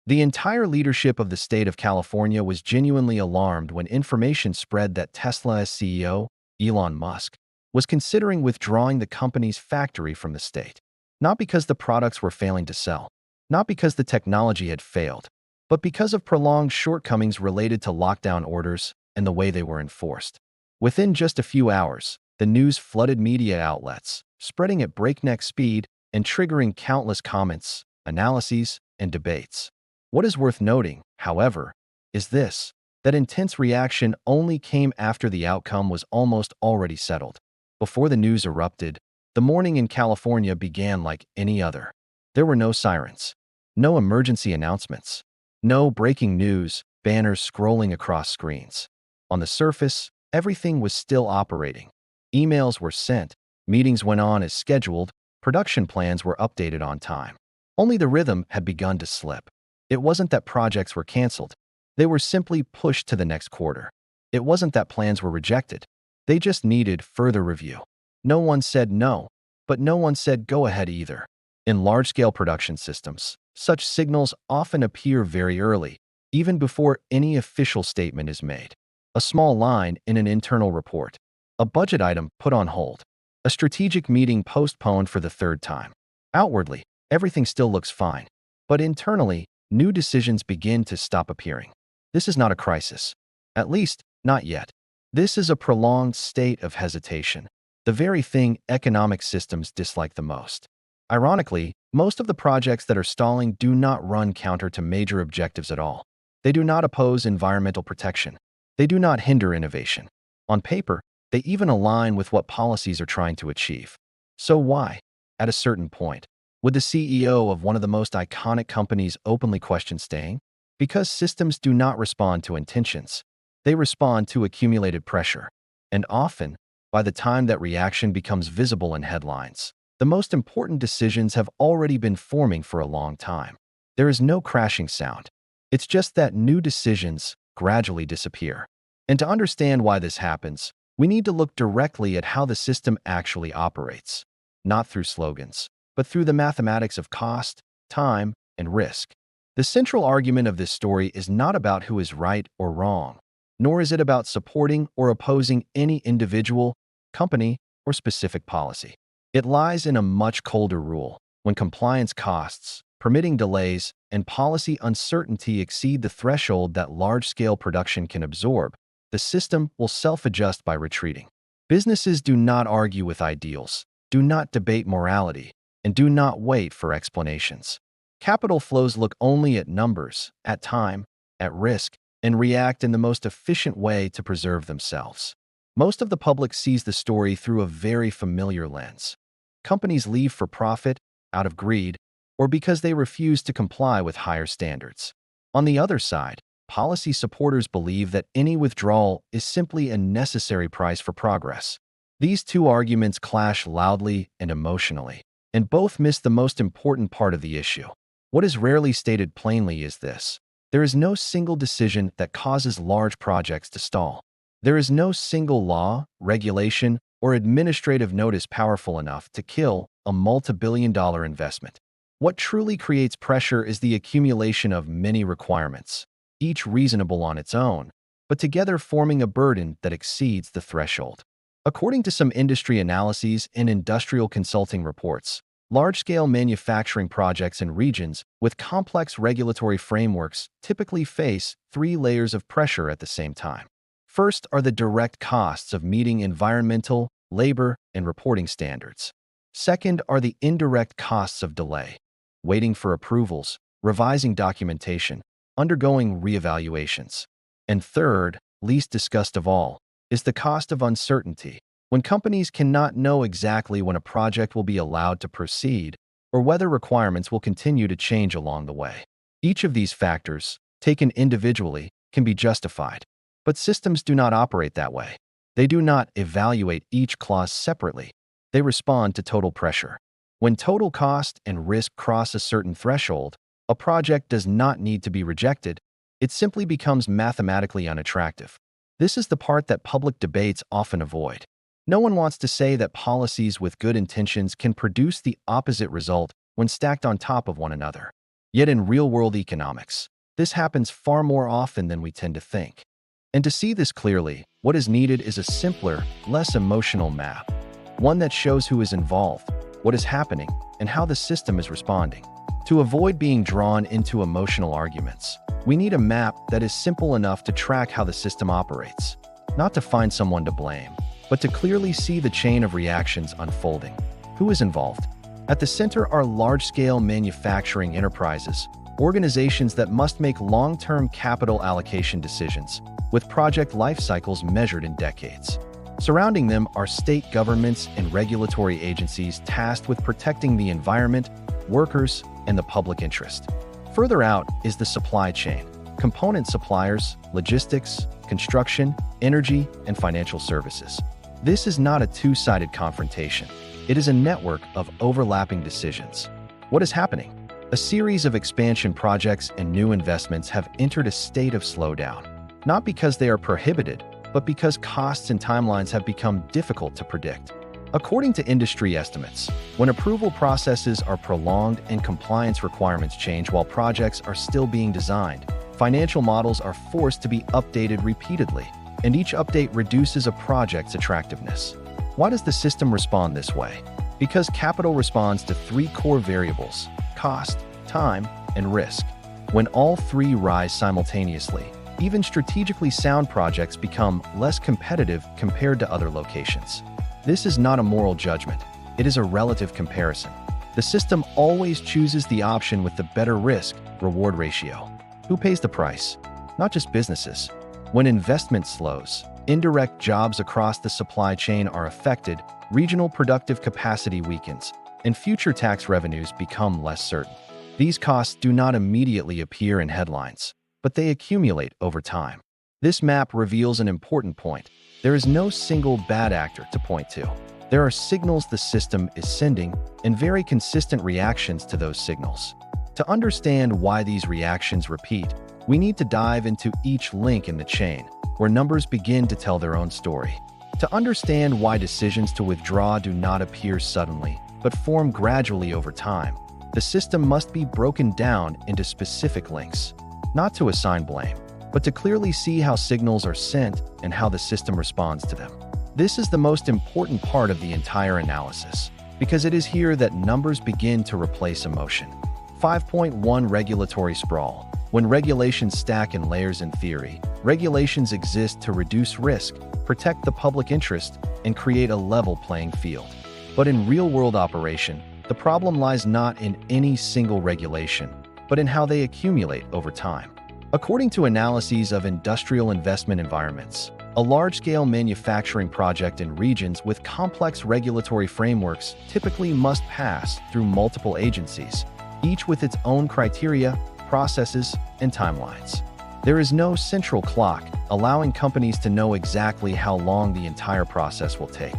The entire leadership of the state of California was genuinely alarmed when information spread that Tesla's CEO, Elon Musk, was considering withdrawing the company's factory from the state. Not because the products were failing to sell, not because the technology had failed, but because of prolonged shortcomings related to lockdown orders and the way they were enforced. Within just a few hours, the news flooded media outlets, spreading at breakneck speed and triggering countless comments, analyses, and debates. What is worth noting, however, is this: that intense reaction only came after the outcome was almost already settled. Before the news erupted, the morning in California began like any other. There were no sirens, no emergency announcements, no breaking news banners scrolling across screens. On the surface, everything was still operating. Emails were sent, meetings went on as scheduled, production plans were updated on time. Only the rhythm had begun to slip. It wasn't that projects were canceled. They were simply pushed to the next quarter. It wasn't that plans were rejected. They just needed further review. No one said no, but no one said go ahead either. In large-scale production systems, such signals often appear very early, even before any official statement is made. A small line in an internal report, a budget item put on hold, a strategic meeting postponed for the third time. Outwardly, everything still looks fine, but internally, new decisions begin to stop appearing. This is not a crisis. At least, not yet. This is a prolonged state of hesitation, the very thing economic systems dislike the most. Ironically, most of the projects that are stalling do not run counter to major objectives at all. They do not oppose environmental protection. They do not hinder innovation. On paper, they even align with what policies are trying to achieve. So why, at a certain point, would the CEO of one of the most iconic companies openly question staying? Because systems do not respond to intentions. They respond to accumulated pressure. And often, by the time that reaction becomes visible in headlines, the most important decisions have already been forming for a long time. There is no crashing sound. It's just that new decisions gradually disappear. And to understand why this happens, we need to look directly at how the system actually operates, not through slogans, but through the mathematics of cost, time, and risk. The central argument of this story is not about who is right or wrong, nor is it about supporting or opposing any individual, company, or specific policy. It lies in a much colder rule. When compliance costs, permitting delays, and policy uncertainty exceed the threshold that large-scale production can absorb, the system will self-adjust by retreating. Businesses do not argue with ideals, do not debate morality, and do not wait for explanations. Capital flows look only at numbers, at time, at risk, and react in the most efficient way to preserve themselves. Most of the public sees the story through a very familiar lens. Companies leave for profit, out of greed, or because they refuse to comply with higher standards. On the other side, policy supporters believe that any withdrawal is simply a necessary price for progress. These two arguments clash loudly and emotionally, and both miss the most important part of the issue. What is rarely stated plainly is this: there is no single decision that causes large projects to stall. There is no single law, regulation, or administrative notice powerful enough to kill a multi-billion-dollar investment. What truly creates pressure is the accumulation of many requirements, each reasonable on its own, but together forming a burden that exceeds the threshold. According to some industry analyses and industrial consulting reports, large-scale manufacturing projects in regions with complex regulatory frameworks typically face three layers of pressure at the same time. First are the direct costs of meeting environmental, labor, and reporting standards. Second are the indirect costs of delay, waiting for approvals, revising documentation, undergoing reevaluations. And third, least discussed of all, is the cost of uncertainty, when companies cannot know exactly when a project will be allowed to proceed or whether requirements will continue to change along the way. Each of these factors, taken individually, can be justified, but systems do not operate that way. They do not evaluate each clause separately. They respond to total pressure. When total cost and risk cross a certain threshold, a project does not need to be rejected. It simply becomes mathematically unattractive. This is the part that public debates often avoid. No one wants to say that policies with good intentions can produce the opposite result when stacked on top of one another. Yet in real-world economics, this happens far more often than we tend to think. And to see this clearly, what is needed is a simpler, less emotional map. One that shows who is involved, what is happening, and how the system is responding. To avoid being drawn into emotional arguments, we need a map that is simple enough to track how the system operates. Not to find someone to blame, but to clearly see the chain of reactions unfolding. Who is involved? At the center are large-scale manufacturing enterprises, organizations that must make long-term capital allocation decisions, with project life cycles measured in decades. Surrounding them are state governments and regulatory agencies tasked with protecting the environment, workers, and the public interest. Further out is the supply chain, component suppliers, logistics, construction, energy, and financial services. This is not a two-sided confrontation. It is a network of overlapping decisions. What is happening? A series of expansion projects and new investments have entered a state of slowdown, not because they are prohibited, but because costs and timelines have become difficult to predict. According to industry estimates, when approval processes are prolonged and compliance requirements change while projects are still being designed, financial models are forced to be updated repeatedly, and each update reduces a project's attractiveness. Why does the system respond this way? Because capital responds to three core variables: cost, time, and risk. When all three rise simultaneously, even strategically sound projects become less competitive compared to other locations. This is not a moral judgment. It is a relative comparison. The system always chooses the option with the better risk-reward ratio. Who pays the price? Not just businesses. When investment slows, indirect jobs across the supply chain are affected, regional productive capacity weakens, and future tax revenues become less certain. These costs do not immediately appear in headlines, but they accumulate over time. This map reveals an important point. There is no single bad actor to point to. There are signals the system is sending and very consistent reactions to those signals. To understand why these reactions repeat, we need to dive into each link in the chain, where numbers begin to tell their own story. To understand why decisions to withdraw do not appear suddenly, but form gradually over time, the system must be broken down into specific links, not to assign blame, but to clearly see how signals are sent and how the system responds to them. This is the most important part of the entire analysis, because it is here that numbers begin to replace emotion. 5.1 Regulatory sprawl. When regulations stack in layers in theory, regulations exist to reduce risk, protect the public interest, and create a level playing field. But in real-world operation, the problem lies not in any single regulation, but in how they accumulate over time. According to analyses of industrial investment environments, a large-scale manufacturing project in regions with complex regulatory frameworks typically must pass through multiple agencies, each with its own criteria, processes, and timelines. There is no central clock allowing companies to know exactly how long the entire process will take.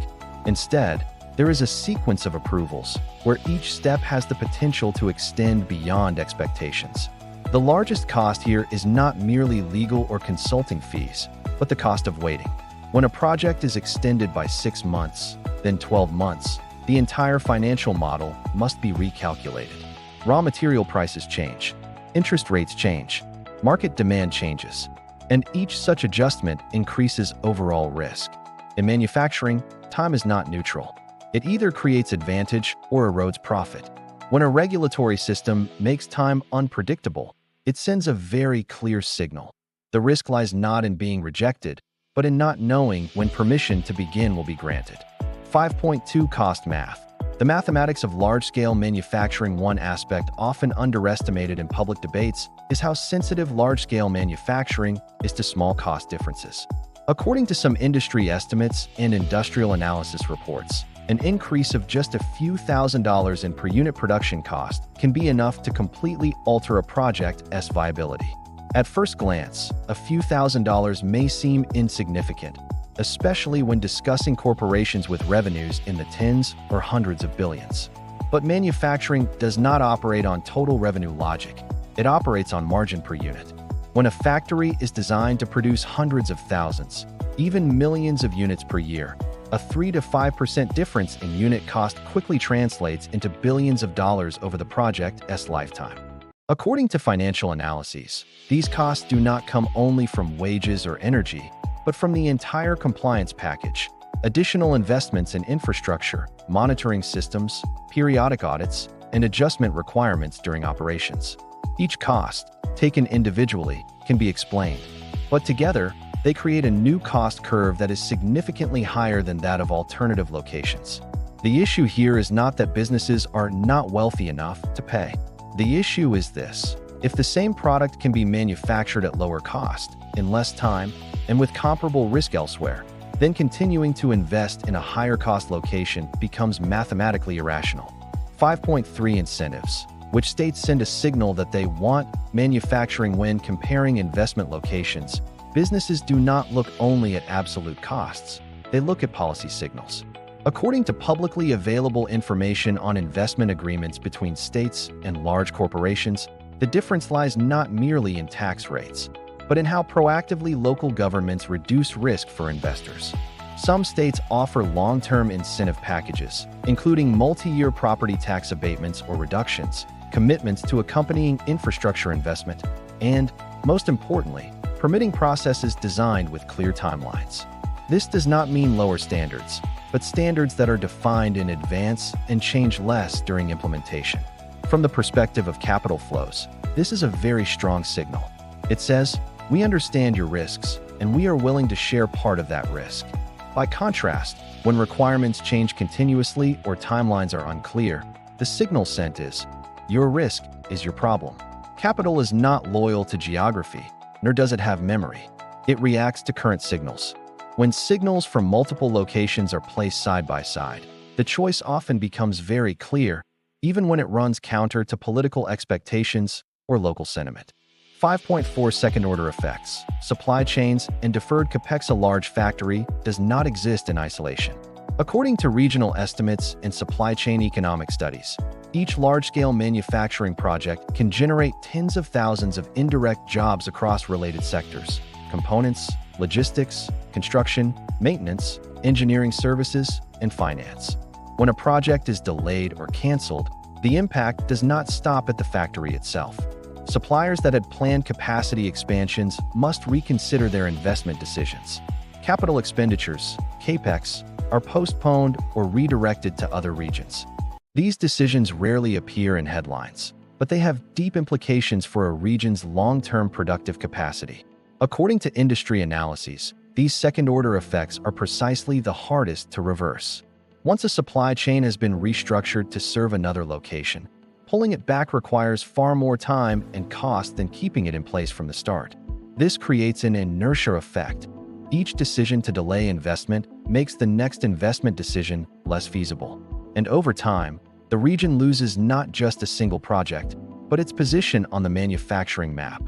Instead, there is a sequence of approvals where each step has the potential to extend beyond expectations. The largest cost here is not merely legal or consulting fees, but the cost of waiting. When a project is extended by 6 months, then 12 months, the entire financial model must be recalculated. Raw material prices change, interest rates change, market demand changes, and each such adjustment increases overall risk. In manufacturing, time is not neutral. It either creates advantage or erodes profit. When a regulatory system makes time unpredictable, it sends a very clear signal. The risk lies not in being rejected, but in not knowing when permission to begin will be granted. 5.2 Cost math. The mathematics of large-scale manufacturing. One aspect often underestimated in public debates is how sensitive large-scale manufacturing is to small cost differences. According to some industry estimates and industrial analysis reports, an increase of just a few $1,000s in per unit production cost can be enough to completely alter a project's viability. At first glance, a few $1,000s may seem insignificant, especially when discussing corporations with revenues in the tens or hundreds of billions. But manufacturing does not operate on total revenue logic. It operates on margin per unit. When a factory is designed to produce hundreds of thousands, even millions of units per year, a 3 to 5% difference in unit cost quickly translates into billions of dollars over the project's lifetime. According to financial analyses, these costs do not come only from wages or energy, but from the entire compliance package. Additional investments in infrastructure, monitoring systems, periodic audits, and adjustment requirements during operations. Each cost, taken individually, can be explained, but together, they create a new cost curve that is significantly higher than that of alternative locations. The issue here is not that businesses are not wealthy enough to pay. The issue is this: if the same product can be manufactured at lower cost, in less time, and with comparable risk elsewhere, then continuing to invest in a higher cost location becomes mathematically irrational. 5.3 Incentives, which states send a signal that they want manufacturing when comparing investment locations. Businesses do not look only at absolute costs, they look at policy signals. According to publicly available information on investment agreements between states and large corporations, the difference lies not merely in tax rates, but in how proactively local governments reduce risk for investors. Some states offer long-term incentive packages, including multi-year property tax abatements or reductions, commitments to accompanying infrastructure investment, and, most importantly, permitting processes designed with clear timelines. This does not mean lower standards, but standards that are defined in advance and change less during implementation. From the perspective of capital flows, this is a very strong signal. It says, "We understand your risks, and we are willing to share part of that risk." By contrast, when requirements change continuously or timelines are unclear, the signal sent is, "Your risk is your problem." Capital is not loyal to geography, nor does it have memory. It reacts to current signals. When signals from multiple locations are placed side by side, the choice often becomes very clear, even when it runs counter to political expectations or local sentiment. 5.4 Second-order effects. Supply chains and deferred capex. A large factory does not exist in isolation. According to regional estimates and supply chain economic studies, each large-scale manufacturing project can generate tens of thousands of indirect jobs across related sectors: components, logistics, construction, maintenance, engineering services, and finance. When a project is delayed or canceled, the impact does not stop at the factory itself. Suppliers that had planned capacity expansions must reconsider their investment decisions. Capital expenditures, CapEx, are postponed or redirected to other regions. These decisions rarely appear in headlines, but they have deep implications for a region's long-term productive capacity. According to industry analyses, these second-order effects are precisely the hardest to reverse. Once a supply chain has been restructured to serve another location, pulling it back requires far more time and cost than keeping it in place from the start. This creates an inertia effect. Each decision to delay investment makes the next investment decision less feasible. And over time, the region loses not just a single project, but its position on the manufacturing map.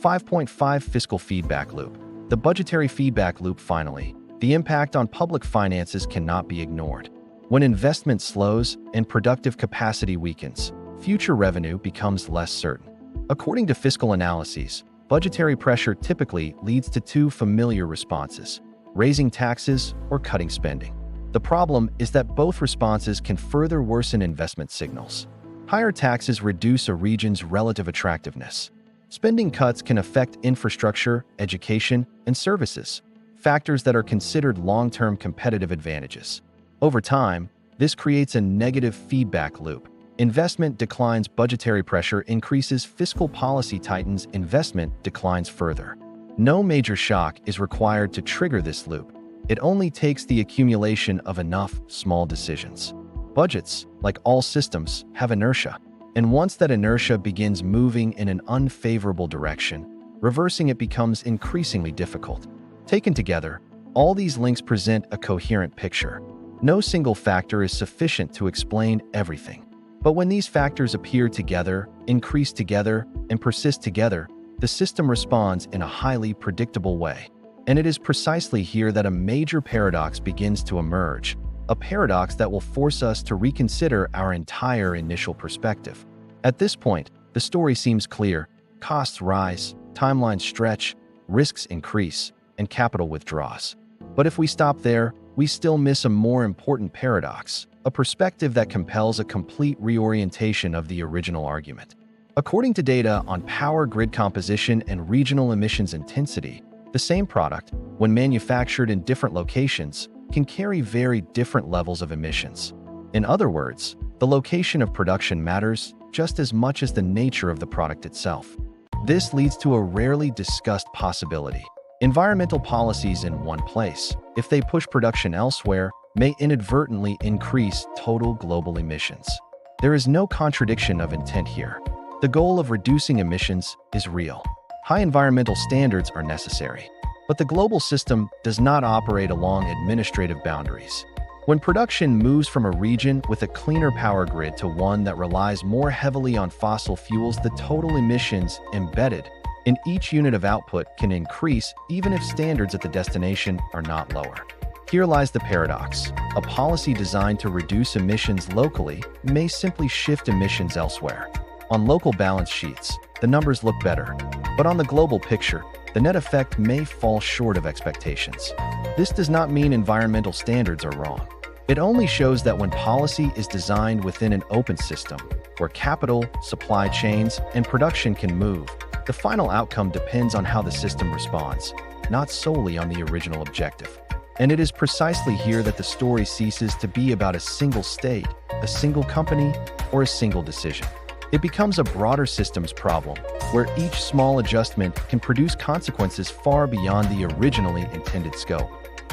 5.5 Fiscal feedback loop. The budgetary feedback loop. Finally, the impact on public finances cannot be ignored. When investment slows and productive capacity weakens, future revenue becomes less certain. According to fiscal analyses, budgetary pressure typically leads to two familiar responses: raising taxes or cutting spending. The problem is that both responses can further worsen investment signals. Higher taxes reduce a region's relative attractiveness. Spending cuts can affect infrastructure, education, and services, factors that are considered long-term competitive advantages. Over time, this creates a negative feedback loop. Investment declines, budgetary pressure increases, fiscal policy tightens, investment declines further. No major shock is required to trigger this loop. It only takes the accumulation of enough small decisions. Budgets, like all systems, have inertia. And once that inertia begins moving in an unfavorable direction, reversing it becomes increasingly difficult. Taken together, all these links present a coherent picture. No single factor is sufficient to explain everything. But when these factors appear together, increase together, and persist together, the system responds in a highly predictable way. And it is precisely here that a major paradox begins to emerge, a paradox that will force us to reconsider our entire initial perspective. At this point, the story seems clear: costs rise, timelines stretch, risks increase, and capital withdraws. But if we stop there, we still miss a more important paradox, a perspective that compels a complete reorientation of the original argument. According to data on power grid composition and regional emissions intensity, the same product, when manufactured in different locations, can carry very different levels of emissions. In other words, the location of production matters just as much as the nature of the product itself. This leads to a rarely discussed possibility. Environmental policies in one place, if they push production elsewhere, may inadvertently increase total global emissions. There is no contradiction of intent here. The goal of reducing emissions is real. High environmental standards are necessary, but the global system does not operate along administrative boundaries. When production moves from a region with a cleaner power grid to one that relies more heavily on fossil fuels, the total emissions embedded in each unit of output can increase even if standards at the destination are not lower. Here lies the paradox. A policy designed to reduce emissions locally may simply shift emissions elsewhere. On local balance sheets, the numbers look better, but on the global picture, the net effect may fall short of expectations. This does not mean environmental standards are wrong. It only shows that when policy is designed within an open system, where capital, supply chains, and production can move, the final outcome depends on how the system responds, not solely on the original objective. And it is precisely here that the story ceases to be about a single state, a single company, or a single decision. It becomes a broader systems problem, where each small adjustment can produce consequences far beyond the originally intended scope.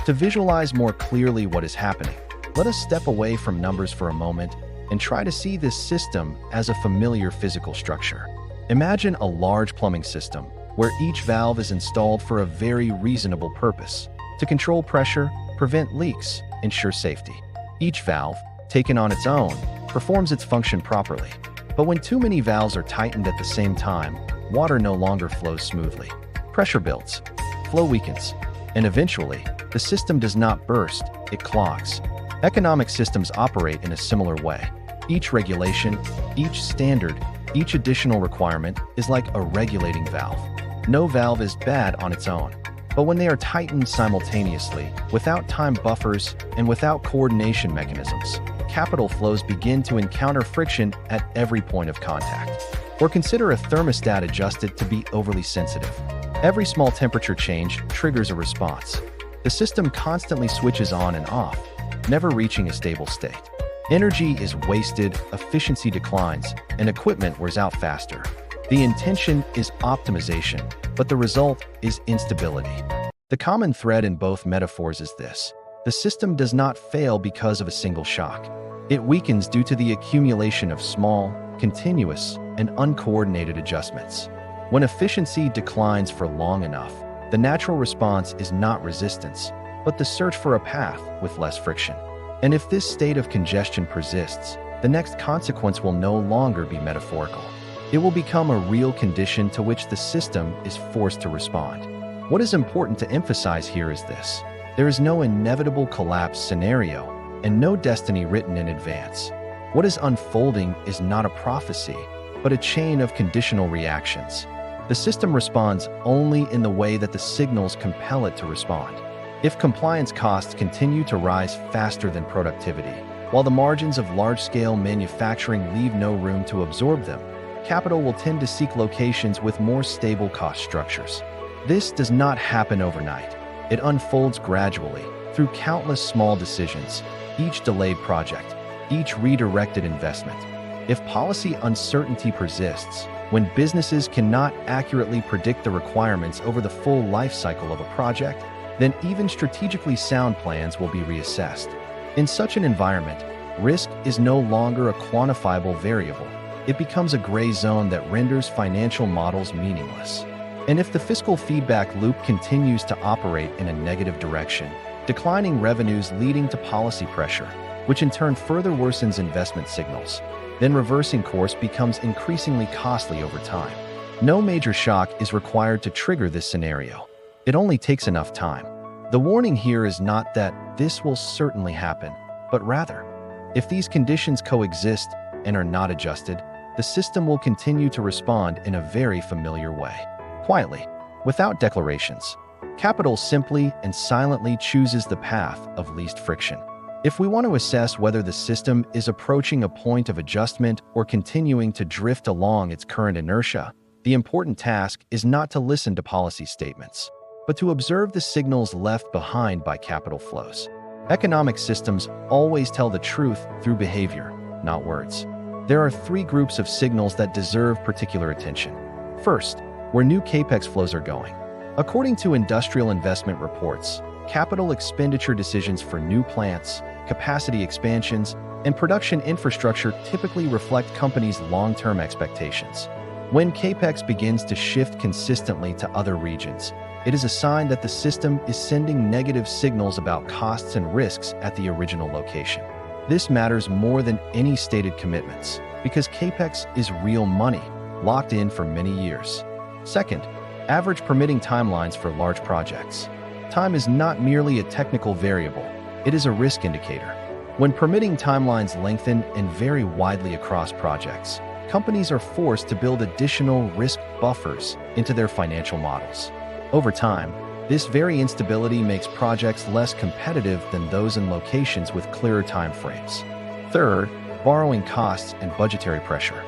To visualize more clearly what is happening, let us step away from numbers for a moment and try to see this system as a familiar physical structure. Imagine a large plumbing system, where each valve is installed for a very reasonable purpose: to control pressure, prevent leaks, ensure safety. Each valve, taken on its own, performs its function properly. But when too many valves are tightened at the same time, water no longer flows smoothly. Pressure builds, flow weakens, and eventually, the system does not burst, it clogs. Economic systems operate in a similar way. Each regulation, each standard, each additional requirement is like a regulating valve. No valve is bad on its own, but when they are tightened simultaneously, without time buffers and without coordination mechanisms, capital flows begin to encounter friction at every point of contact. Or consider a thermostat adjusted to be overly sensitive. Every small temperature change triggers a response. The system constantly switches on and off, never reaching a stable state. Energy is wasted, efficiency declines, and equipment wears out faster. The intention is optimization, but the result is instability. The common thread in both metaphors is this: the system does not fail because of a single shock. It weakens due to the accumulation of small, continuous, and uncoordinated adjustments. When efficiency declines for long enough, the natural response is not resistance, but the search for a path with less friction. And if this state of congestion persists, the next consequence will no longer be metaphorical. It will become a real condition to which the system is forced to respond. What is important to emphasize here is this: there is no inevitable collapse scenario and no destiny written in advance. What is unfolding is not a prophecy, but a chain of conditional reactions. The system responds only in the way that the signals compel it to respond. If compliance costs continue to rise faster than productivity, while the margins of large-scale manufacturing leave no room to absorb them, capital will tend to seek locations with more stable cost structures. This does not happen overnight. It unfolds gradually, through countless small decisions, each delayed project, each redirected investment. If policy uncertainty persists, when businesses cannot accurately predict the requirements over the full life cycle of a project, then even strategically sound plans will be reassessed. In such an environment, risk is no longer a quantifiable variable. It becomes a gray zone that renders financial models meaningless. And if the fiscal feedback loop continues to operate in a negative direction, declining revenues leading to policy pressure, which in turn further worsens investment signals, then reversing course becomes increasingly costly over time. No major shock is required to trigger this scenario. It only takes enough time. The warning here is not that this will certainly happen, but rather, if these conditions coexist and are not adjusted, the system will continue to respond in a very familiar way. Quietly, without declarations, capital simply and silently chooses the path of least friction. If we want to assess whether the system is approaching a point of adjustment or continuing to drift along its current inertia, the important task is not to listen to policy statements, but to observe the signals left behind by capital flows. Economic systems always tell the truth through behavior, not words. There are three groups of signals that deserve particular attention. First, where new capex flows are going. According to industrial investment reports, capital expenditure decisions for new plants, capacity expansions, and production infrastructure typically reflect companies' long-term expectations. When capex begins to shift consistently to other regions, it is a sign that the system is sending negative signals about costs and risks at the original location. This matters more than any stated commitments, because capex is real money, locked in for many years. Second, average permitting timelines for large projects. Time is not merely a technical variable, it is a risk indicator. When permitting timelines lengthen and vary widely across projects, companies are forced to build additional risk buffers into their financial models. Over time, this very instability makes projects less competitive than those in locations with clearer time frames. Third, borrowing costs and budgetary pressure.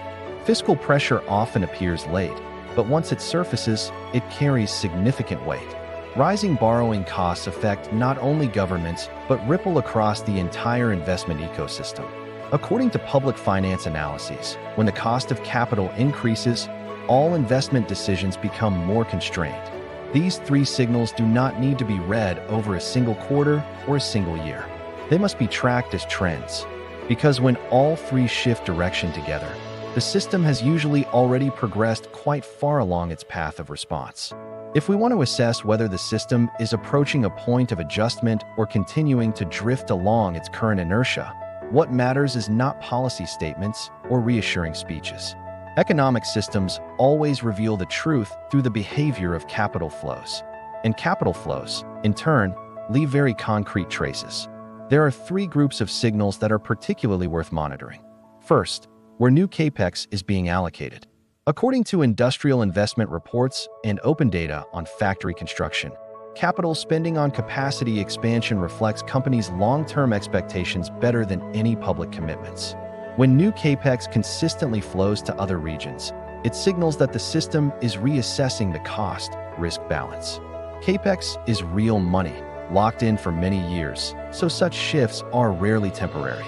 Fiscal pressure often appears late, but once it surfaces, it carries significant weight. Rising borrowing costs affect not only governments, but ripple across the entire investment ecosystem. According to public finance analyses, when the cost of capital increases, all investment decisions become more constrained. These three signals do not need to be read over a single quarter or a single year. They must be tracked as trends, because when all three shift direction together, the system has usually already progressed quite far along its path of response. If we want to assess whether the system is approaching a point of adjustment or continuing to drift along its current inertia, what matters is not policy statements or reassuring speeches. Economic systems always reveal the truth through the behavior of capital flows. And capital flows, in turn, leave very concrete traces. There are three groups of signals that are particularly worth monitoring. First, where new capex is being allocated. According to industrial investment reports and open data on factory construction, capital spending on capacity expansion reflects companies' long-term expectations better than any public commitments. When new capex consistently flows to other regions, it signals that the system is reassessing the cost-risk balance. Capex is real money, locked in for many years, so such shifts are rarely temporary.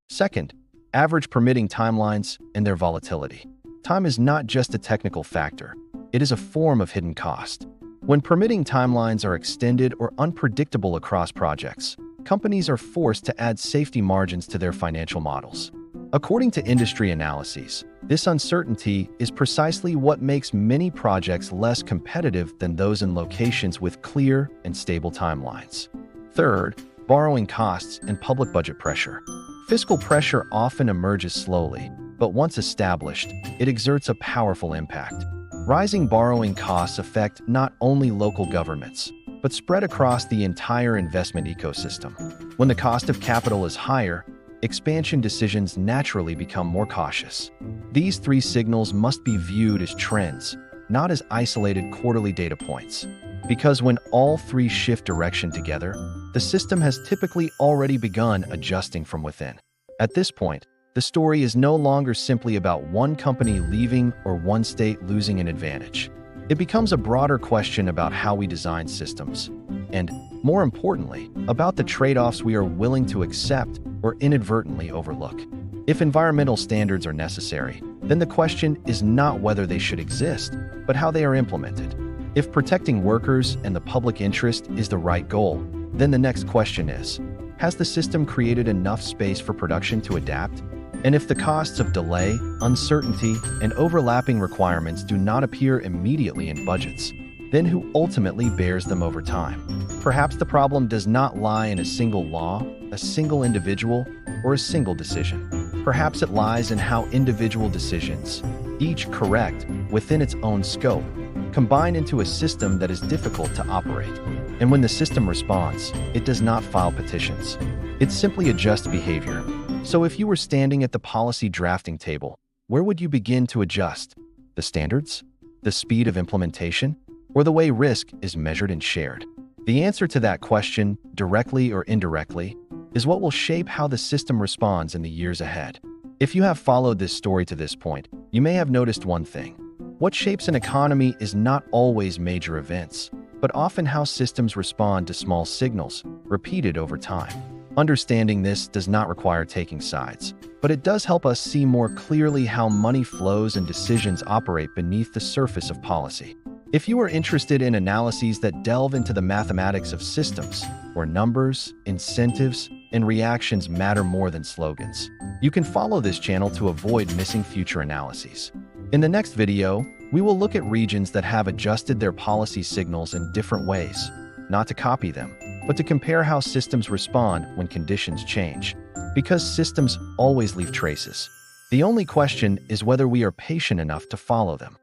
Second, average permitting timelines and their volatility. Time is not just a technical factor, it is a form of hidden cost. When permitting timelines are extended or unpredictable across projects, companies are forced to add safety margins to their financial models. According to industry analyses, this uncertainty is precisely what makes many projects less competitive than those in locations with clear and stable timelines. Third, borrowing costs and public budget pressure. Fiscal pressure often emerges slowly, but once established, it exerts a powerful impact. Rising borrowing costs affect not only local governments, but spread across the entire investment ecosystem. When the cost of capital is higher, expansion decisions naturally become more cautious. These three signals must be viewed as trends, not as isolated quarterly data points. Because when all three shift direction together, the system has typically already begun adjusting from within. At this point, the story is no longer simply about one company leaving or one state losing an advantage. It becomes a broader question about how we design systems, and, more importantly, about the trade-offs we are willing to accept or inadvertently overlook. If environmental standards are necessary, then the question is not whether they should exist, but how they are implemented. If protecting workers and the public interest is the right goal, then the next question is, has the system created enough space for production to adapt? And if the costs of delay, uncertainty, and overlapping requirements do not appear immediately in budgets, then who ultimately bears them over time? Perhaps the problem does not lie in a single law, a single individual, or a single decision. Perhaps it lies in how individual decisions, each correct within its own scope, combine into a system that is difficult to operate. And when the system responds, it does not file petitions. It simply adjusts behavior. So if you were standing at the policy drafting table, where would you begin to adjust? The standards? The speed of implementation? Or the way risk is measured and shared? The answer to that question, directly or indirectly, is what will shape how the system responds in the years ahead. If you have followed this story to this point, you may have noticed one thing. What shapes an economy is not always major events, but often how systems respond to small signals, repeated over time. Understanding this does not require taking sides, but it does help us see more clearly how money flows and decisions operate beneath the surface of policy. If you are interested in analyses that delve into the mathematics of systems, where numbers, incentives, and reactions matter more than slogans, you can follow this channel to avoid missing future analyses. In the next video, we will look at regions that have adjusted their policy signals in different ways, not to copy them, but to compare how systems respond when conditions change. Because systems always leave traces. The only question is whether we are patient enough to follow them.